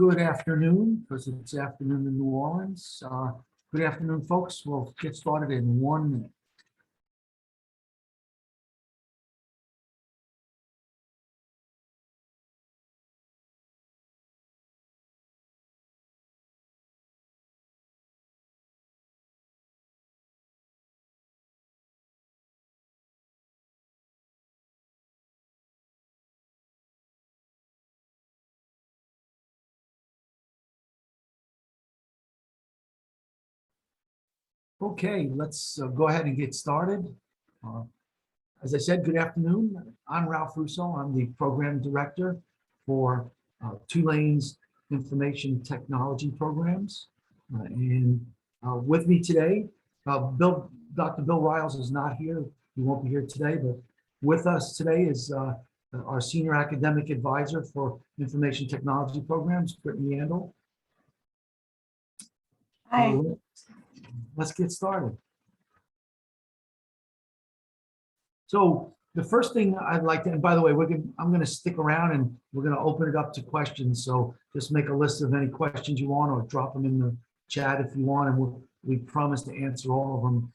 Good afternoon, because it's afternoon in New Orleans. Good afternoon, folks. We'll get started in 1 minute. Okay, let's go ahead and get started. Uh, As I said, good afternoon. I'm Ralph Russo. I'm the program director for Tulane's information technology programs. And with me today, Dr. Bill Riles is not here. He won't be here today, but with us today is our senior academic advisor for information technology programs, Brittany Andel. Hi. Let's get started. So the first thing I'd like to, and by the way, I'm going to stick around and we're going to open it up to questions. So just make a list of any questions you want or drop them in the chat if you want, and we promise to answer all of them.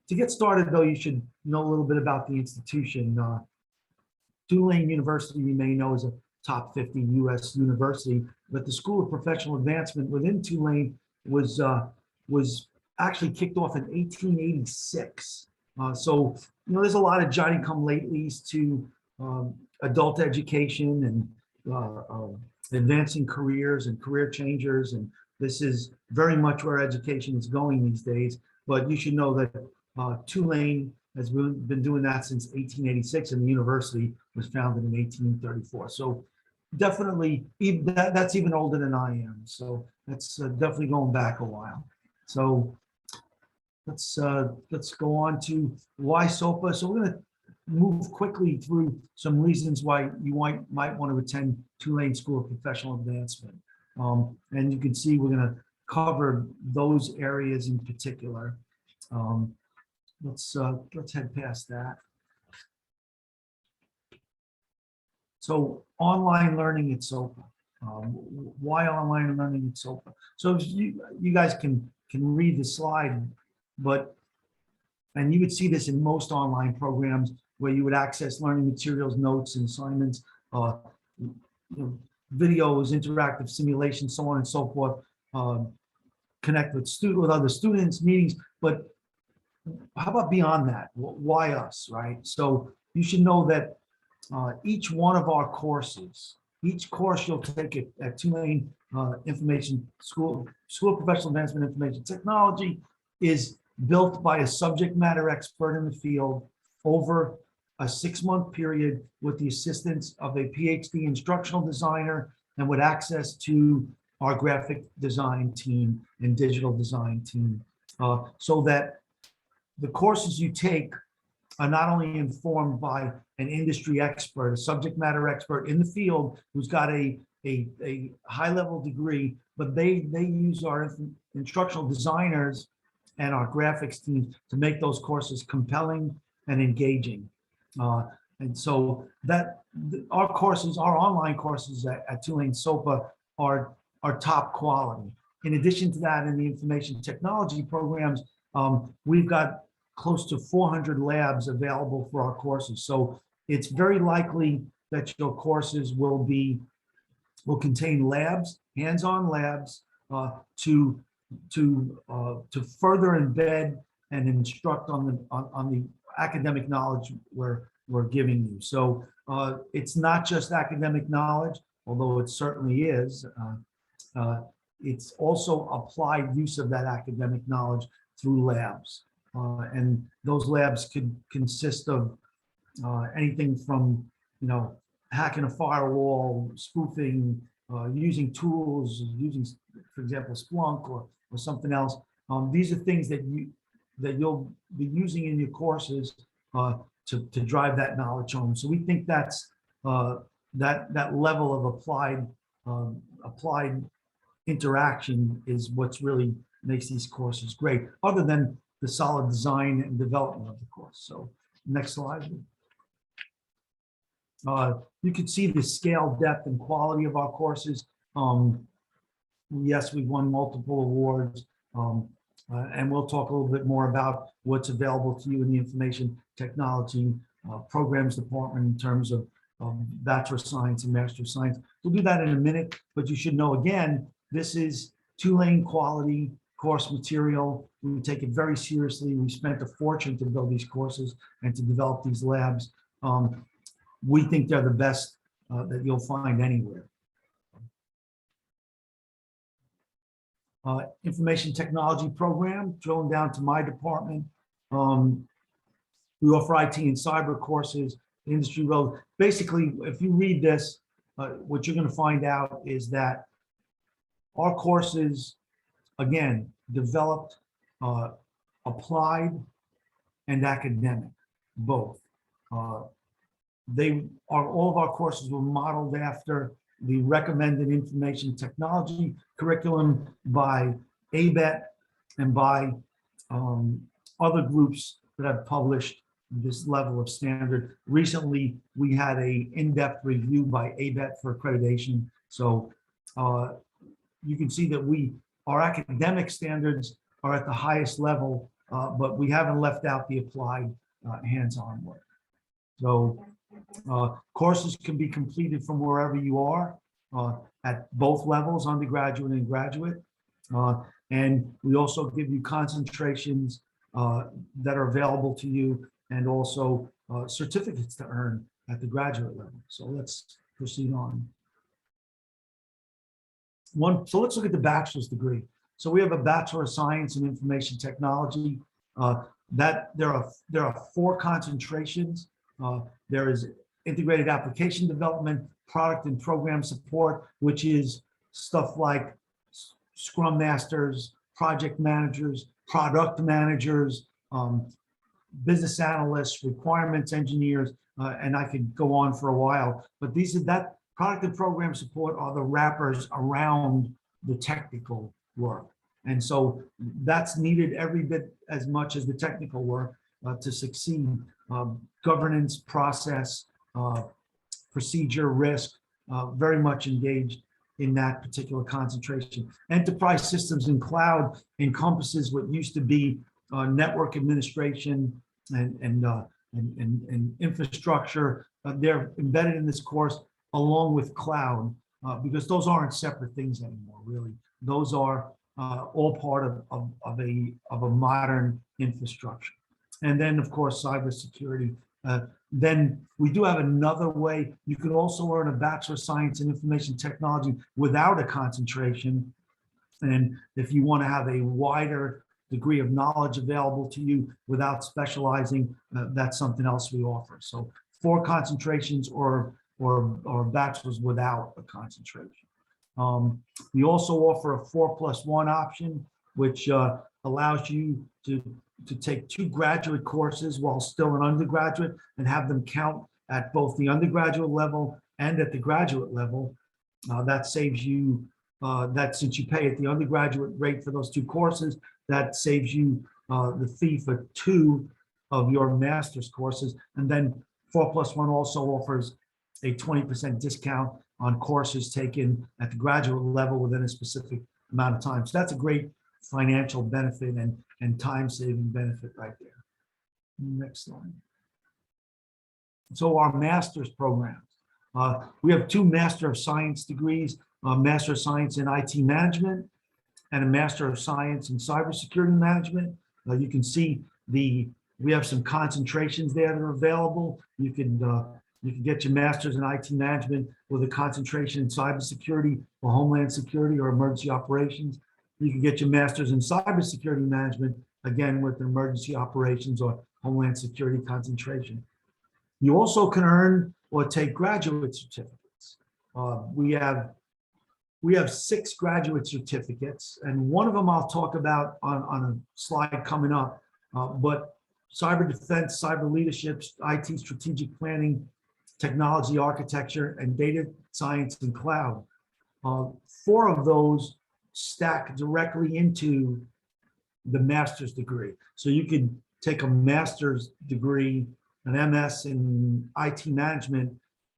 To get started, though, you should know a little bit about the institution. Tulane University, you may know, is a top 50 U.S. university, but the School of Professional Advancement within Tulane was actually kicked off in 1886. So, you know, there's a lot of Johnny-come-latelys to adult education and advancing careers and career changers. And this is very much where education is going these days. But you should know that Tulane has been doing that since 1886, and the university was founded in 1834. So definitely, that's even older than I am. So that's definitely going back a while. So let's go on to why SoPA. So we're going to move quickly through some reasons why you might want to attend Tulane School of Professional Advancement. And you can see we're going to cover those areas in particular. Let's head past that. So online learning at SoPA. Why online learning at SoPA? So you guys can read the slide, and you would see this in most online programs where you would access learning materials, notes, and assignments, videos, interactive simulations, so on and so forth. Connect with other students, meetings. But how about beyond that? Why us, right? So you should know that each one of our courses, each course you'll take at Tulane Information School of Professional Advancement Information Technology, is built by a subject matter expert in the field over a 6-month period with the assistance of a PhD instructional designer and with access to our graphic design team and digital design team, so that the courses you take are not only informed by an industry expert, a subject matter expert in the field who's got a high-level degree, but they use our instructional designers and our graphics team to make those courses compelling and engaging. And so that our online courses at Tulane SoPA are top quality. In addition to that, in the information technology programs, we've got close to 400 labs available for our courses. So it's very likely that your courses will contain labs, hands-on labs, to further embed and instruct on the academic knowledge we're giving you. So it's not just academic knowledge, although it certainly is. It's also applied use of that academic knowledge through labs. And those labs could consist of anything from, hacking a firewall, spoofing, using tools, for example, Splunk or something else. These are things that you'll be using in your courses to drive that knowledge home. So we think that's that level of applied interaction is what's really makes these courses great, other than the solid design and development of the course. So next slide. You can see the scale, depth, and quality of our courses. Yes, we've won multiple awards, and we'll talk a little bit more about what's available to you in the information technology programs department in terms of Bachelor of Science and Master of Science. We'll do that in a minute, but you should know, again, this is Tulane quality course material. We take it very seriously. We spent a fortune to build these courses and to develop these labs. We think they're the best that you'll find anywhere. Information technology program, drilling down to my department. We offer IT and cyber courses, industry road. Basically, if you read this, what you're going to find out is that our courses, again, developed, applied, and academic, both. All of our courses were modeled after the recommended information technology curriculum by ABET and by other groups that have published this level of standard. Recently, we had a in-depth review by ABET for accreditation. So you can see that our academic standards are at the highest level, but we haven't left out the applied hands-on work. So courses can be completed from wherever you are at both levels, undergraduate and graduate. And we also give you concentrations that are available to you, and also certificates to earn at the graduate level. So let's proceed on. So let's look at the bachelor's degree. So we have a Bachelor of Science in Information Technology. That there are 4 concentrations. There is integrated application development, product and program support, which is stuff like Scrum Masters, project managers, product managers, business analysts, requirements engineers, and I could go on for a while. But that product and program support are the wrappers around the technical work. And so that's needed every bit as much as the technical work to succeed. Governance, process, procedure, risk, very much engaged in that particular concentration. Enterprise systems and cloud encompasses what used to be network administration and infrastructure. They're embedded in this course along with cloud, because those aren't separate things anymore, really. Those are all part of a modern infrastructure. And then, of course, cybersecurity. Then we do have another way. You can also earn a Bachelor of Science in Information Technology without a concentration. And if you want to have a wider degree of knowledge available to you without specializing, that's something else we offer. So 4 concentrations or bachelor's without a concentration. We also offer a 4+1 option, which allows you to take 2 graduate courses while still an undergraduate and have them count at both the undergraduate level and at the graduate level. That saves you, since you pay at the undergraduate rate for those 2 courses, that saves you the fee for 2 of your master's courses. And then 4+1 also offers a 20% discount on courses taken at the graduate level within a specific amount of time. So that's a great financial benefit and time-saving benefit right there. Next slide. So our master's programs. We have 2 Master of Science degrees, a Master of Science in IT Management and a Master of Science in Cybersecurity Management. You can see we have some concentrations there that are available. You can get your master's in IT management with a concentration in cybersecurity or homeland security or emergency operations. You can get your master's in cybersecurity management, again, with emergency operations or homeland security concentration. You also can earn or take graduate certificates. We have 6 graduate certificates, and one of them I'll talk about on a slide coming up, but cyber defense, cyber leadership, IT strategic planning, technology architecture, and data science and cloud. 4 of those stack directly into the master's degree. So you can take a master's degree, an MS in IT management,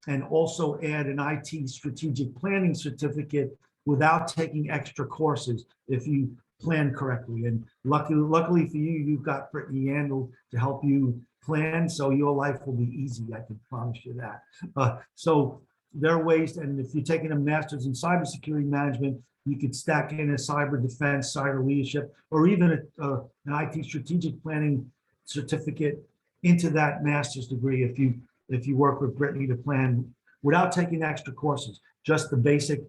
and also add an IT strategic planning certificate without taking extra courses if you plan correctly. And luckily for you, you've got Brittany Yandel to help you plan, so your life will be easy. I can promise you that. So there are ways, and if you're taking a master's in cybersecurity management, you could stack in a cyber defense, cyber leadership, or even an IT strategic planning certificate into that master's degree if you work with Brittany to plan without taking extra courses. Just the basic.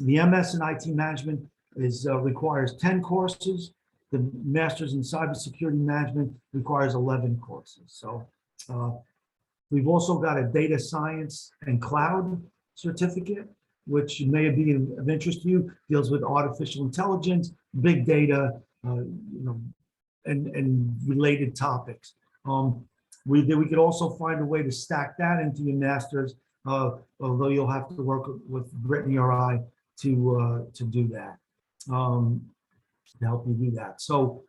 The MS in IT management requires 10 courses. The master's in cybersecurity management requires 11 courses. So we've also got a data science and cloud certificate, which may be of interest to you, deals with artificial intelligence, big data, and related topics. We could also find a way to stack that into your master's, although you'll have to work with Brittany or I to do that, to help you do that. So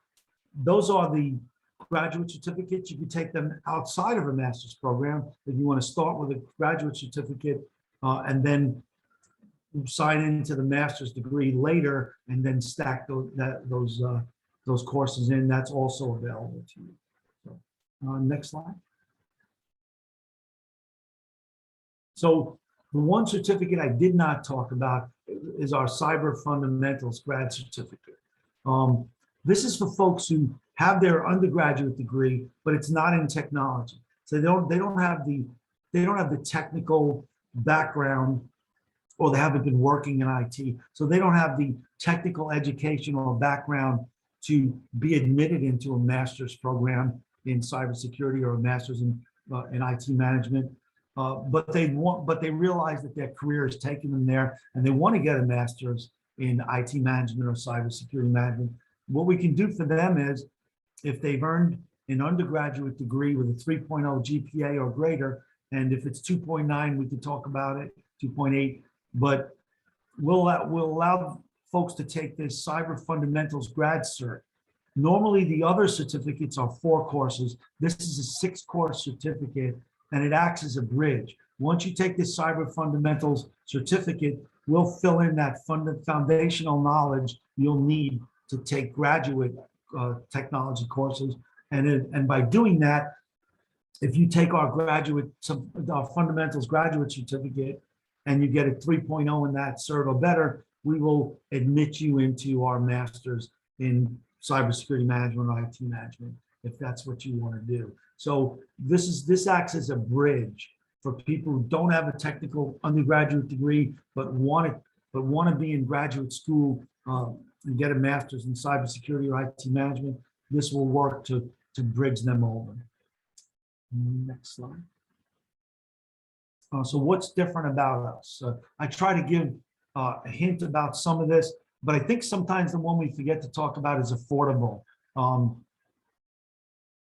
those are the graduate certificates. You can take them outside of a master's program if you want to start with a graduate certificate and then sign into the master's degree later and then stack those courses in. That's also available to you. So, next slide. So the one certificate I did not talk about is our Cyber Fundamentals grad certificate. This is for folks who have their undergraduate degree, but it's not in technology. So they don't have the technical background, or they haven't been working in IT. So they don't have the technical education or background to be admitted into a master's program in cybersecurity or a master's in IT management. But they realize that their career is taking them there, and they want to get a master's in IT management or cybersecurity management. What we can do for them is, if they've earned an undergraduate degree with a 3.0 GPA or greater, and if it's 2.9, we can talk about it, 2.8, but we'll allow folks to take this Cyber Fundamentals grad cert. Normally, the other certificates are 4 courses. This is a 6-course certificate, and it acts as a bridge. Once you take this Cyber Fundamentals certificate, we'll fill in that foundational knowledge you'll need to take graduate technology courses. And by doing that, if you take our fundamentals graduate certificate and you get a 3.0 in that cert or better, we will admit you into our master's in cybersecurity management or IT management, if that's what you want to do. So this acts as a bridge for people who don't have a technical undergraduate degree but want to be in graduate school and get a master's in cybersecurity or IT management. This will work to bridge them over. Next slide. So what's different about us? I try to give a hint about some of this, but I think sometimes the one we forget to talk about is affordable.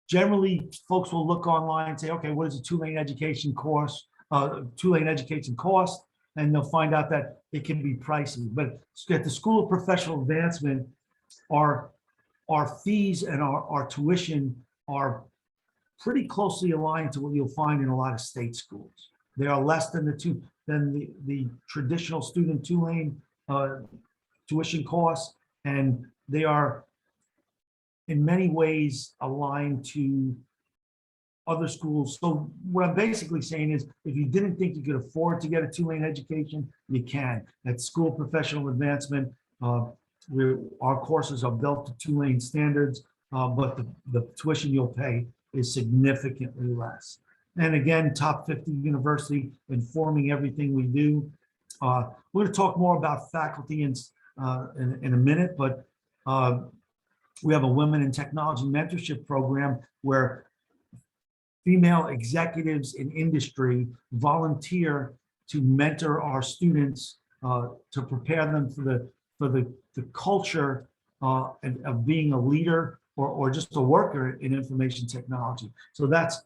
Generally, folks will look online and say, okay, what is a Tulane education course, Tulane education cost? And they'll find out that it can be pricey. But at the School of Professional Advancement, our fees and our tuition are pretty closely aligned to what you'll find in a lot of state schools. They are less than the traditional student Tulane tuition costs, and they are in many ways aligned to other schools. So what I'm basically saying is, if you didn't think you could afford to get a Tulane education, you can. At School of Professional Advancement, our courses are built to Tulane standards, but the tuition you'll pay is significantly less. And again, top 50 university, informing everything we do. We're going to talk more about faculty in a minute, but we have a Women in Technology mentorship program where female executives in industry volunteer to mentor our students to prepare them for the culture of being a leader or just a worker in information technology. So that's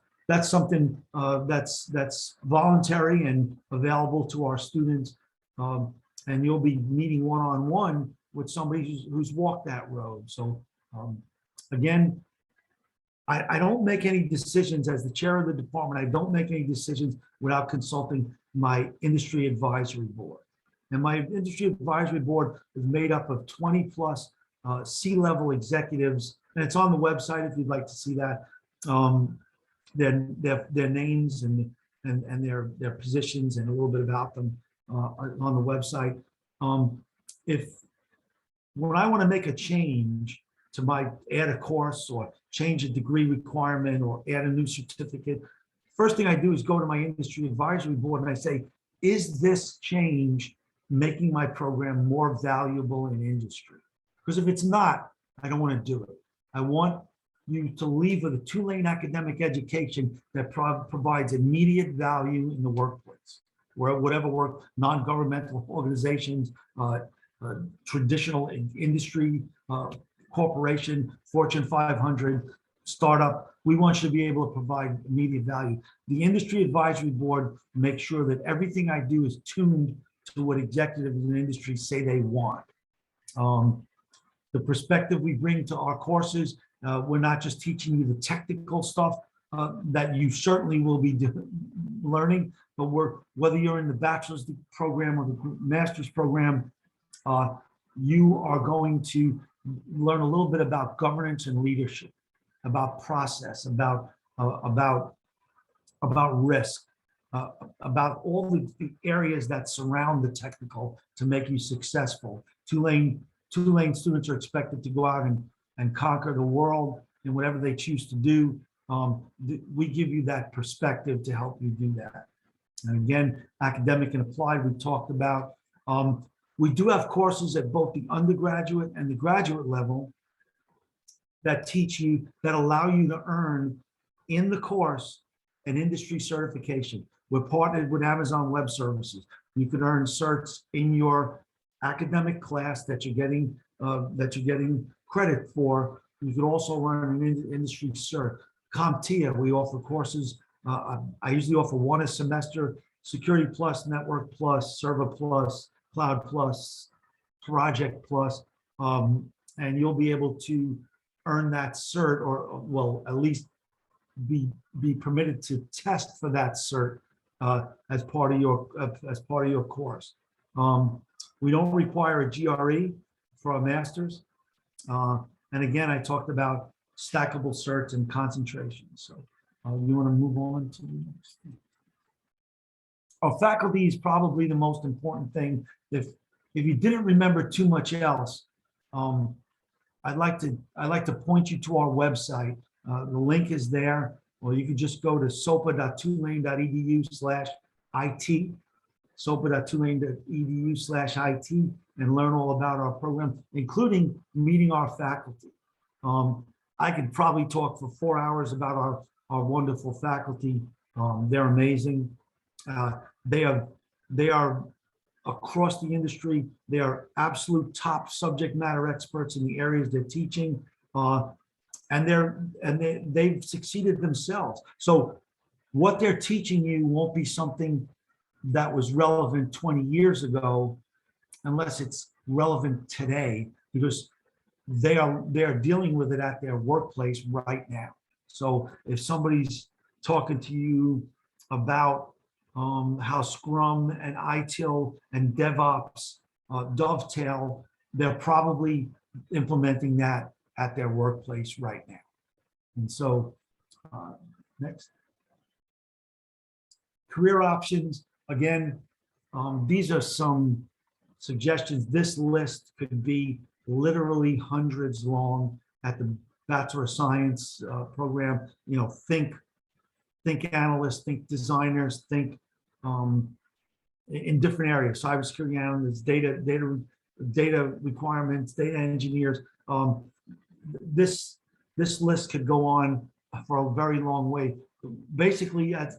something that's voluntary and available to our students, and you'll be meeting one-on-one with somebody who's walked that road. So again, I don't make any decisions as the chair of the department. I don't make any decisions without consulting my industry advisory board. And my industry advisory board is made up of 20 plus C-level executives, and it's on the website if you'd like to see that. Their names and their positions and a little bit about them on the website. If when I want to make a change to add a course or change a degree requirement or add a new certificate, first thing I do is go to my industry advisory board and I say, is this change making my program more valuable in industry? Because if it's not, I don't want to do it. I want you to leave with a Tulane academic education that provides immediate value in the workplace, where whatever work, non-governmental organizations, traditional industry, corporation, Fortune 500, startup, we want you to be able to provide immediate value. The industry advisory board makes sure that everything I do is tuned to what executives in the industry say they want. The perspective we bring to our courses, we're not just teaching you the technical stuff that you certainly will be learning, but whether you're in the bachelor's program or the master's program, you are going to learn a little bit about governance and leadership, about process, about risk, about all the areas that surround the technical to make you successful. Tulane students are expected to go out and conquer the world in whatever they choose to do. We give you that perspective to help you do that. And again, academic and applied, we talked about. We do have courses at both the undergraduate and the graduate level that allow you to earn in the course an industry certification. We're partnered with Amazon Web Services. You can earn certs in your academic class that you're getting credit for. You could also earn an industry cert. CompTIA, we offer courses. I usually offer one a semester: Security Plus, Network Plus, Server Plus, Cloud Plus, Project Plus, and you'll be able to earn that cert, or well, at least be permitted to test for that cert as part of your course. We don't require a GRE for our masters, and again, I talked about stackable certs and concentration. So you want to move on to the next thing. Our faculty is probably the most important thing. If you didn't remember too much else, I'd like to point you to our website. The link is there, or you can just go to sopa.tulane.edu/IT, sopa.tulane.edu/IT, and learn all about our program, including meeting our faculty. I could probably talk for 4 hours about our wonderful faculty. They're amazing. They are across the industry. They are absolute top subject matter experts in the areas they're teaching, and they've succeeded themselves. So what they're teaching you won't be something that was relevant 20 years ago, unless it's relevant today, because they are dealing with it at their workplace right now. So if somebody's talking to you about how Scrum and ITIL and DevOps dovetail, they're probably implementing that at their workplace right now. And so, next. Career options, again, these are some suggestions. This list could be literally hundreds long at the Bachelor of Science program. You know, think analysts, think designers, think in different areas: cybersecurity analysts, data requirements, data engineers. This list could go on for a very long way. Basically, your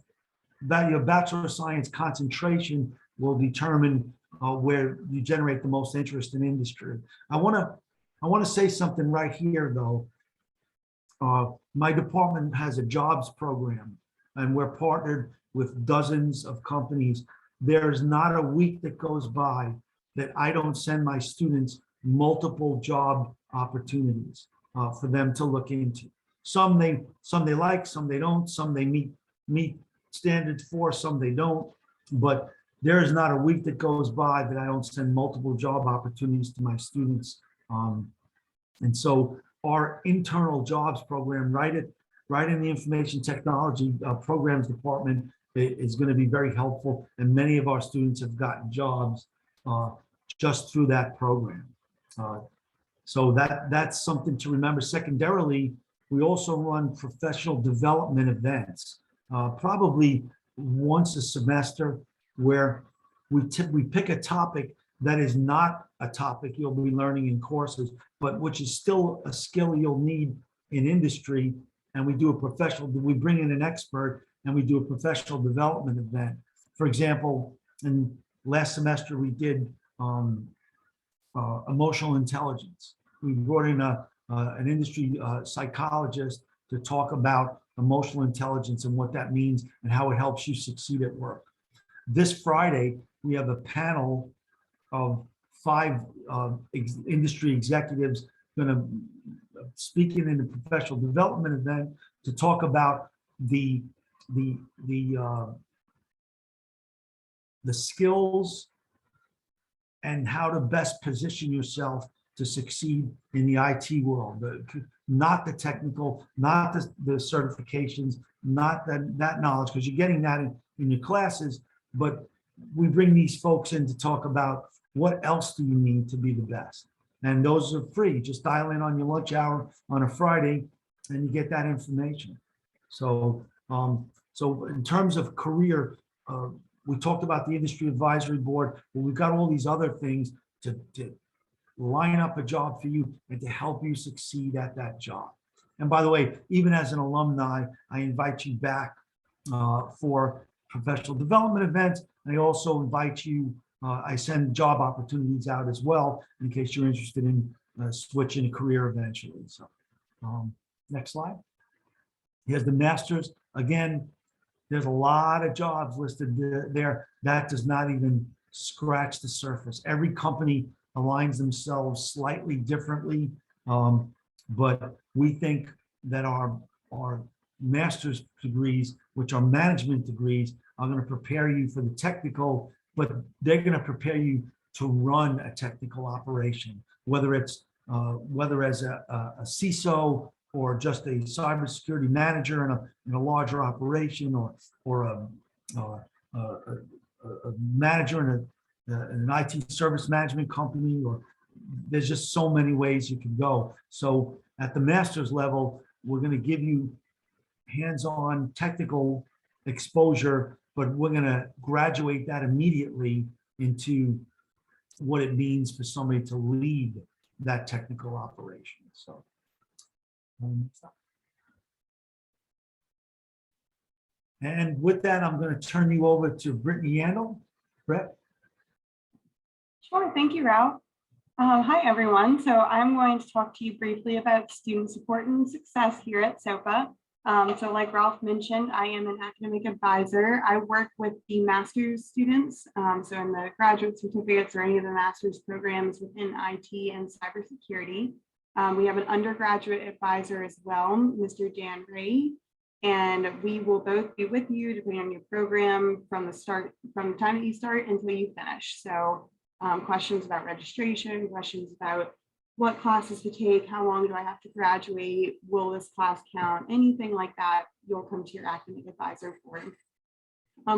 Bachelor of Science concentration will determine where you generate the most interest in industry. I want to say something right here, though. My department has a jobs program, and we're partnered with dozens of companies. There's not a week that goes by that I don't send my students multiple job opportunities for them to look into. Some they like, some they don't, some they meet standards for, some they don't. but there is not a week that goes by that I don't send multiple job opportunities to my students. And so our internal jobs program, right in the information technology programs department, is going to be very helpful. And many of our students have gotten jobs just through that program. So that's something to remember. Secondarily, we also run professional development events, probably once a semester, where we pick a topic that is not a topic you'll be learning in courses, but which is still a skill you'll need in industry. And we bring in an expert and we do a professional development event. For example, in last semester, we did emotional intelligence. We brought in an industry psychologist to talk about emotional intelligence and what that means and how it helps you succeed at work. This Friday, we have a panel of 5 industry executives going to speaking in the professional development event to talk about the skills and how to best position yourself to succeed in the IT world. Not the technical, not the certifications, not that knowledge, because you're getting that in your classes, but we bring these folks in to talk about what else do you need to be the best. And those are free. Just dial in on your lunch hour on a Friday and you get that information. So, so in terms of career, we talked about the industry advisory board, but we've got all these other things to line up a job for you and to help you succeed at that job. And by the way, even as an alumni, I invite you back for professional development events. I also invite you, I send job opportunities out as well in case you're interested in switching a career eventually. So next slide. Here's the masters. Again, there's a lot of jobs listed there. That does not even scratch the surface. Every company aligns themselves slightly differently, but we think that our master's degrees, which are management degrees, are going to prepare you for the technical, but they're going to prepare you to run a technical operation, whether it's as a CISO or just a cybersecurity manager in a larger operation, or a manager in an IT service management company, or there's just so many ways you can go. So at the master's level, we're going to give you hands-on technical exposure, but we're going to graduate that immediately into what it means for somebody to lead that technical operation. So. And with that, I'm going to turn you over to Brittany Yandel. Brett. Sure, thank you, Ralph. Hi, everyone. So I'm going to talk to you briefly about student support and success here at SoPA. So like Ralph mentioned, I am an academic advisor. I work with the master's students, so in the graduate certificates or any of the master's programs within IT and cybersecurity. We have an undergraduate advisor as well, Mr. Dan Ray, and we will both be with you depending on your program from the time that you start until you finish. So questions about registration, questions about what classes to take, how long do I have to graduate, will this class count, anything like that, you'll come to your academic advisor for.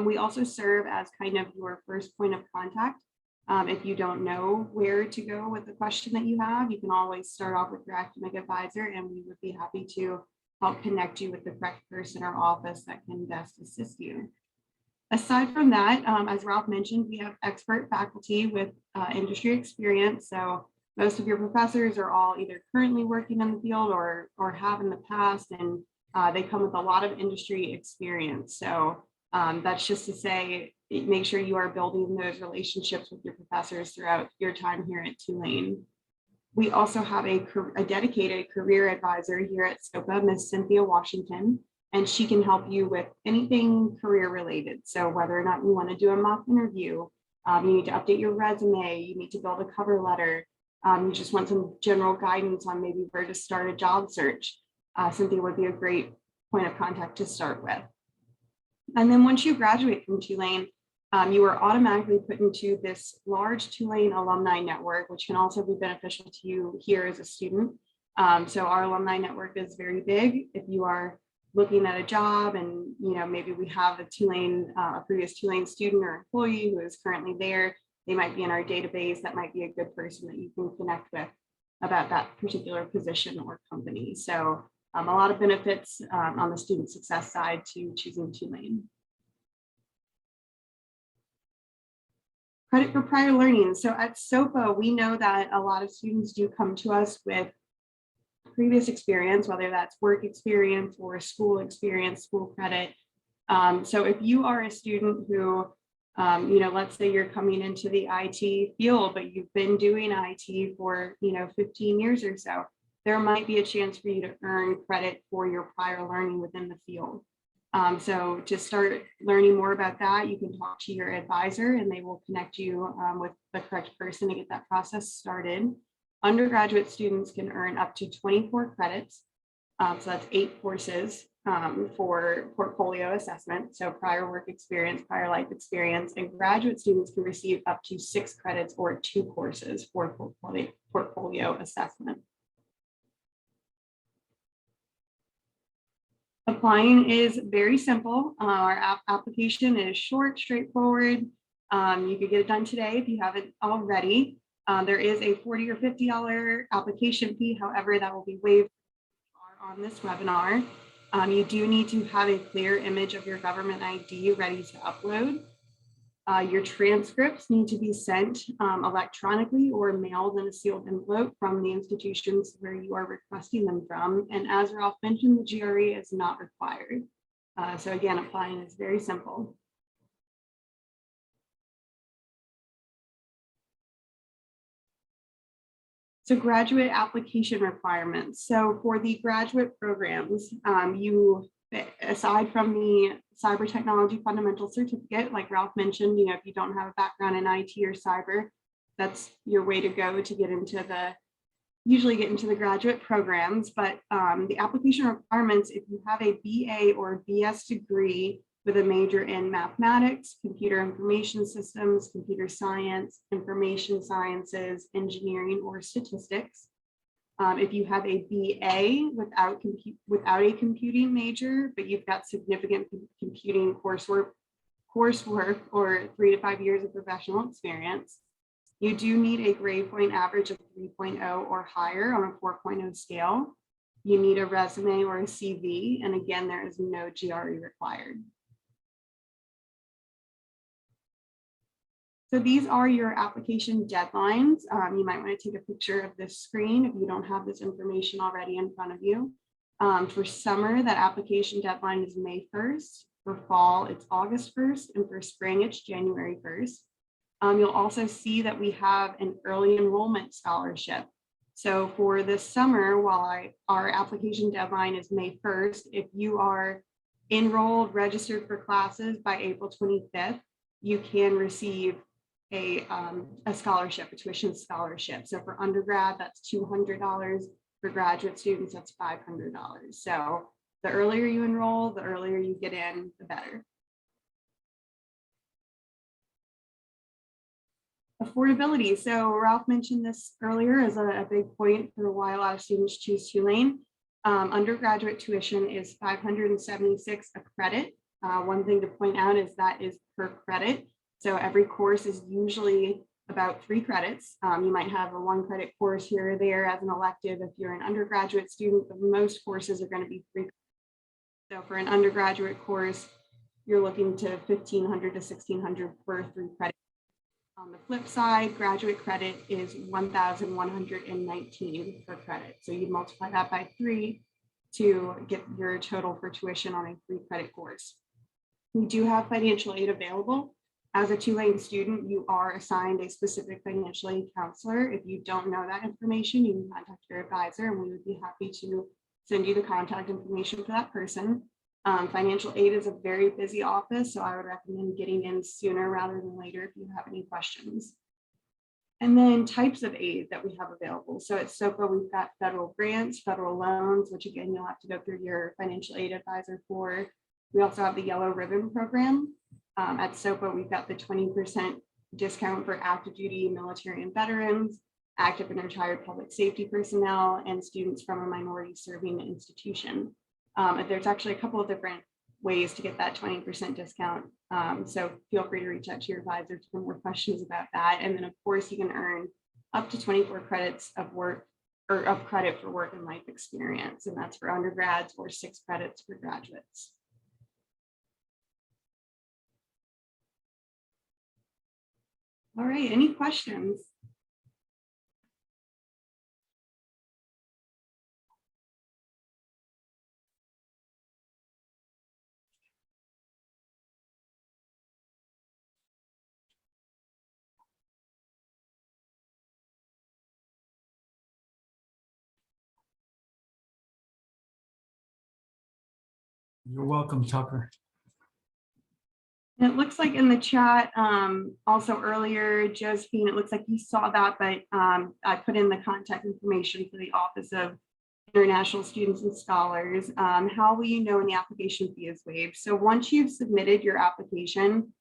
We also serve as kind of your first point of contact. If you don't know where to go with the question that you have, you can always start off with your academic advisor, and we would be happy to help connect you with the correct person or office that can best assist you. Aside from that, as Ralph mentioned, we have expert faculty with industry experience. So most of your professors are all either currently working in the field or have in the past, and they come with a lot of industry experience. So that's just to say, make sure you are building those relationships with your professors throughout your time here at Tulane. We also have a dedicated career advisor here at SoPA, Ms. Cynthia Washington, and she can help you with anything career related. So whether or not you want to do a mock interview, you need to update your resume, you need to build a cover letter, you just want some general guidance on maybe where to start a job search, Cynthia would be a great point of contact to start with. And then once you graduate from Tulane, you are automatically put into this large Tulane alumni network, which can also be beneficial to you here as a student. So our alumni network is very big. If you are looking at a job and maybe we have a previous Tulane student or employee who is currently there, they might be in our database. That might be a good person that you can connect with about that particular position or company. So a lot of benefits on the student success side to choosing Tulane. Credit for prior learning. So at SoPA, we know that a lot of students do come to us with previous experience, whether that's work experience or school experience, school credit. So if you are a student who, let's say you're coming into the IT field, but you've been doing IT for, 15 years or so, there might be a chance for you to earn credit for your prior learning within the field. So to start learning more about that, you can talk to your advisor and they will connect you with the correct person to get that process started. Undergraduate students can earn up to 24 credits. So that's 8 courses for portfolio assessment. So prior work experience, prior life experience, and graduate students can receive up to 6 credits or 2 courses for portfolio assessment. Applying is very simple. Our application is short, straightforward. You could get it done today if you haven't already. There is a $40 or $50 application fee. However, that will be waived on this webinar. You do need to have a clear image of your government ID ready to upload. Your transcripts need to be sent electronically or mailed in a sealed envelope from the institutions where you are requesting them from. And as Ralph mentioned, the GRE is not required. So again, applying is very simple. So graduate application requirements. So for the graduate programs, aside from the cyber technology fundamental certificate, like Ralph mentioned, if you don't have a background in IT or cyber, that's your way to go to usually get into the graduate programs. But the application requirements, if you have a BA or BS degree with a major in mathematics, computer information systems, computer science, information sciences, engineering, or statistics. If you have a BA without a computing major, but you've got significant computing coursework or 3 to 5 years of professional experience, you do need a grade point average of 3.0 or higher on a 4.0 scale. You need a resume or a CV, and again, there is no GRE required. So these are your application deadlines. You might want to take a picture of this screen if you don't have this information already in front of you. For summer, that application deadline is May 1st. For fall, it's August 1st. And for spring, it's January 1st. You'll also see that we have an early enrollment scholarship. So for this summer, while our application deadline is May 1st, if you are enrolled, registered for classes by April 25th, you can receive a scholarship, a tuition scholarship. So for undergrad, that's $200. For graduate students, that's $500. So the earlier you enroll, the earlier you get in, the better. Affordability. So Ralph mentioned this earlier as a big point for why a lot of students choose Tulane. Undergraduate tuition is $576 a credit. One thing to point out is that is per credit. So every course is usually about 3 credits. You might have a 1 credit course here or there as an elective if you're an undergraduate student, but most courses are going to be 3 credits. So for an undergraduate course, you're looking to $1,500 to $1,600 for 3 credits. On the flip side, graduate credit is $1,119 per credit. So you multiply that by 3 to get your total for tuition on a 3 credit course. We do have financial aid available. As a Tulane student, you are assigned a specific financial aid counselor. If you don't know that information, you can contact your advisor and we would be happy to send you the contact information for that person. Financial aid is a very busy office, so I would recommend getting in sooner rather than later if you have any questions. And then types of aid that we have available. So at SoPA, we've got federal grants, federal loans, which again, you'll have to go through your financial aid advisor for. We also have the Yellow Ribbon Program. At SoPA, we've got the 20% discount for active duty military and veterans, active and retired public safety personnel, and students from a minority serving institution. There's actually a couple of different ways to get that 20% discount. So feel free to reach out to your advisor for more questions about that. And then of course you can earn up to 24 credits of work or of credit for work and life experience. And that's for undergrads or 6 credits for graduates. All right, any questions? You're welcome, Tucker. And it looks like in the chat, also earlier, Josephine, it looks like you saw that, but I put in the contact information for the Office of International Students and Scholars. How will you know when the application fee is waived? So once you've submitted your application,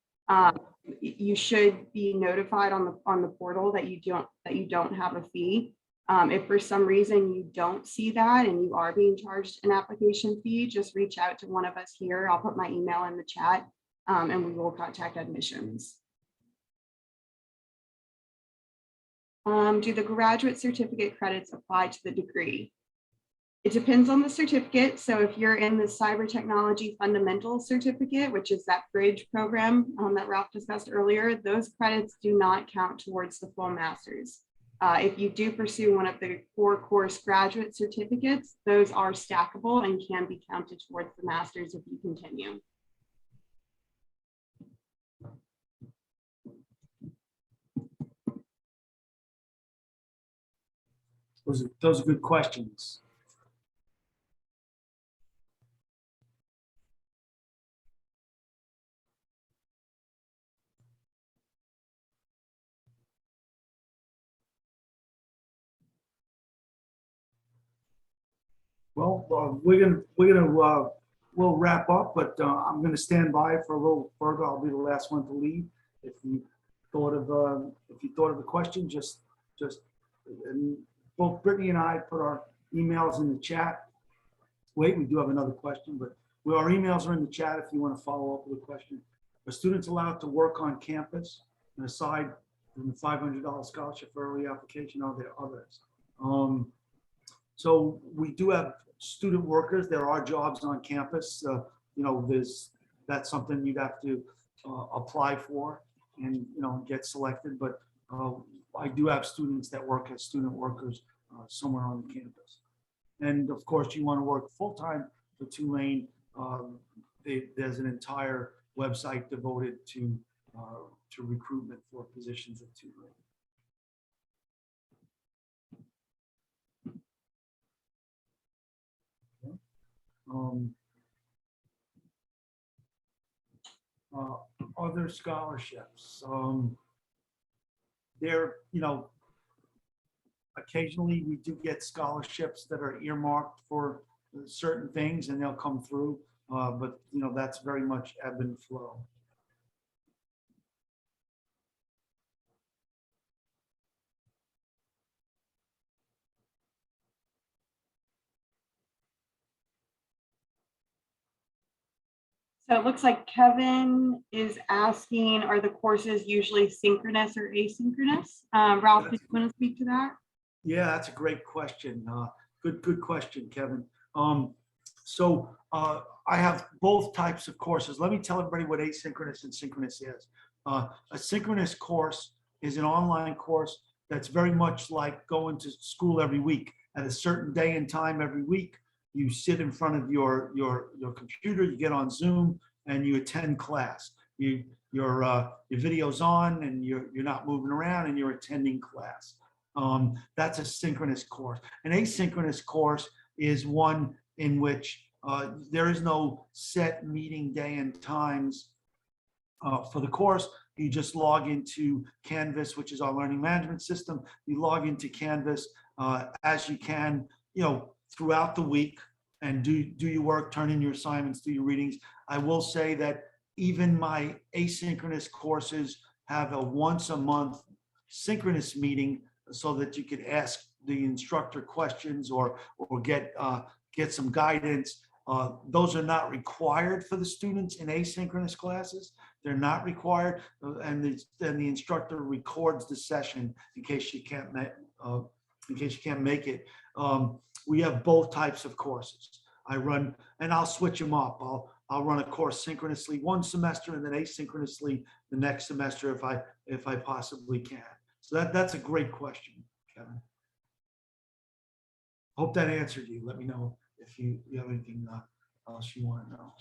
you should be notified on the portal that you don't have a fee. If for some reason you don't see that and you are being charged an application fee, just reach out to one of us here. I'll put my email in the chat, and we will contact admissions. Do the graduate certificate credits apply to the degree? It depends on the certificate. So if you're in the cyber technology fundamental certificate, which is that bridge program that Ralph discussed earlier, those credits do not count towards the full master's. If you do pursue one of the core course graduate certificates, those are stackable and can be counted towards the master's if you continue. Those are good questions. Well, we'll wrap up, but I'm gonna stand by for a little further. I'll be the last one to leave. If you thought of the question, just and both Brittany and I put our emails in the chat. Wait, we do have another question, but our emails are in the chat if you want to follow up with a question. Are students allowed to work on campus? And aside from the $500 scholarship for early application, are there others? So we do have student workers. There are jobs on campus. That's something you'd have to apply for and get selected. But I do have students that work as student workers somewhere on the campus. And of course, you want to work full-time for Tulane. There's an entire website devoted to recruitment for positions at Tulane. Other scholarships. Occasionally we do get scholarships that are earmarked for certain things and they'll come through, but that's very much ebb and flow. So it looks like Kevin is asking, are the courses usually synchronous or asynchronous? Ralph, did you want to speak to that? Yeah, that's a great question. Good question, Kevin. So I have both types of courses. Let me tell everybody what asynchronous and synchronous is. A synchronous course is an online course that's very much like going to school every week. At a certain day and time every week, you sit in front of your computer, you get on Zoom, and you attend class. Your video's on, and you're not moving around, and you're attending class. That's a synchronous course. An asynchronous course is one in which there is no set meeting day and times for the course. You just log into Canvas, which is our learning management system. You log into Canvas as you can, throughout the week, and do your work, turn in your assignments, do your readings. I will say that even my asynchronous courses have a once a month synchronous meeting so that you could ask the instructor questions or get some guidance. Those are not required for the students in asynchronous classes. They're not required, and the instructor records the session in case you can't make it. We have both types of courses. I run, and I'll switch them up. I'll run a course synchronously one semester and then asynchronously the next semester if I possibly can. So that's a great question, Kevin. Hope that answered you. Let me know if you have anything else you want to know.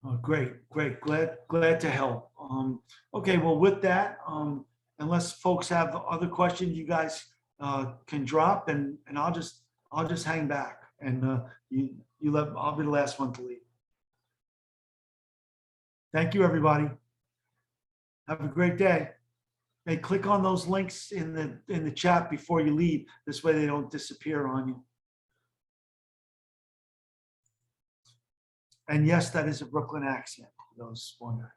Oh, great. Glad to help. Okay, well, with that, unless folks have other questions, you guys can drop, and I'll just hang back, and I'll be the last one to leave. Thank you, everybody. Have a great day. Hey, click on those links in the chat before you leave. This way they don't disappear on you. And yes, that is a Brooklyn accent, for those wondering.